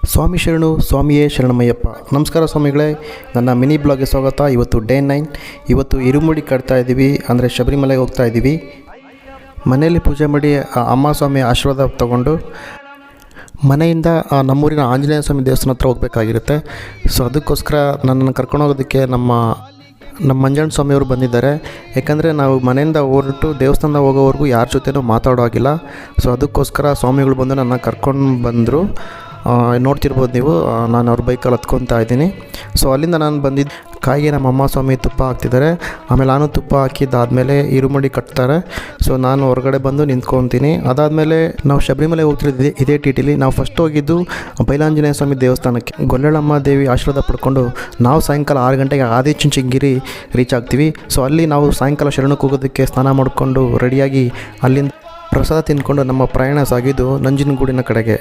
ಸ್ವಾಮಿ ಶರಣು, ಸ್ವಾಮಿಯೇ ಶರಣಮಯ್ಯಪ್ಪ. ನಮಸ್ಕಾರ ಸ್ವಾಮಿಗಳೇ, ನನ್ನ ಮಿನಿ ಬ್ಲಾಗ್ಗೆ ಸ್ವಾಗತ. ಇವತ್ತು ಡೇ 9. ಇವತ್ತು ಇರುಮುಡಿ ಕಟ್ತಾ ಇದ್ದೀವಿ, ಅಂದರೆ ಶಬರಿಮಲೆಗೆ ಹೋಗ್ತಾ ಇದ್ದೀವಿ. ಮನೆಯಲ್ಲಿ ಪೂಜೆ ಮಾಡಿ ಅಮ್ಮ ಸ್ವಾಮಿ ಆಶೀರ್ವಾದ ತಗೊಂಡು ಮನೆಯಿಂದ ನಮ್ಮೂರಿನ ಆಂಜನೇಯ ಸ್ವಾಮಿ ದೇವಸ್ಥಾನ ಹತ್ರ ಹೋಗಬೇಕಾಗಿರುತ್ತೆ. ಸೊ ಅದಕ್ಕೋಸ್ಕರ ನನ್ನನ್ನು ಕರ್ಕೊಂಡು ಹೋಗೋದಕ್ಕೆ ನಮ್ಮ ಮಂಜಣ್ಣ ಸ್ವಾಮಿಯವರು ಬಂದಿದ್ದಾರೆ. ಯಾಕಂದರೆ ನಾವು ಮನೆಯಿಂದ ಹೊರಟು ದೇವಸ್ಥಾನದ ಹೋಗೋವರೆಗೂ ಯಾರ ಜೊತೆನೂ ಮಾತಾಡೋ ಆಗಿಲ್ಲ. ಸೊ ಅದಕ್ಕೋಸ್ಕರ ಸ್ವಾಮಿಗಳು ಬಂದು ನನ್ನ ಕರ್ಕೊಂಡು ಬಂದರು. ನೋಡ್ತಿರ್ಬೋದು ನೀವು, ನಾನು ಅವ್ರ ಬೈಕಲ್ಲಿ ಹತ್ಕೊತಾ ಇದ್ದೀನಿ. ಸೊ ಅಲ್ಲಿಂದ ನಾನು ಬಂದಿದ್ದು ಕಾಯಿಗೆ ನಮ್ಮ ಅಮ್ಮ ಸ್ವಾಮಿ ತುಪ್ಪ ಹಾಕ್ತಿದ್ದಾರೆ. ಆಮೇಲೆ ನಾನು ತುಪ್ಪ ಹಾಕಿದ್ದಾದಮೇಲೆ ಇರುಮುಡಿ ಕಟ್ತಾರೆ. ಸೊ ನಾನು ಹೊರಗಡೆ ಬಂದು ನಿಂತ್ಕೊತೀನಿ. ಅದಾದಮೇಲೆ ನಾವು ಶಬರಿಮಲೆ ಹೋಗ್ತಿರೋದು ಇದೇ ಟಿಟಿಲಿ. ನಾವು ಫಸ್ಟ್ ಹೋಗಿದ್ದು ಬೈಲಾಂಜನೇಯ ಸ್ವಾಮಿ ದೇವಸ್ಥಾನಕ್ಕೆ. ಗೊಲ್ಲಳಮ್ಮ ದೇವಿ ಆಶೀರ್ವಾದ ಪಡ್ಕೊಂಡು ನಾವು ಸಾಯಂಕಾಲ 6 ಗಂಟೆಗೆ ಆದಿಚುಂಚನಗಿರಿ ರೀಚ್ ಆಗ್ತೀವಿ. ಸೊ ಅಲ್ಲಿ ನಾವು ಸಾಯಂಕಾಲ ಶರಣಕ್ಕೆ ಹೋಗೋದಕ್ಕೆ ಸ್ನಾನ ಮಾಡಿಕೊಂಡು ರೆಡಿಯಾಗಿ ಅಲ್ಲಿಂದ ಪ್ರಸಾದ ತಿಂದ್ಕೊಂಡು ನಮ್ಮ ಪ್ರಯಾಣ ಸಾಗಿದ್ದು ನಂಜನಗೂಡಿನ ಕಡೆಗೆ.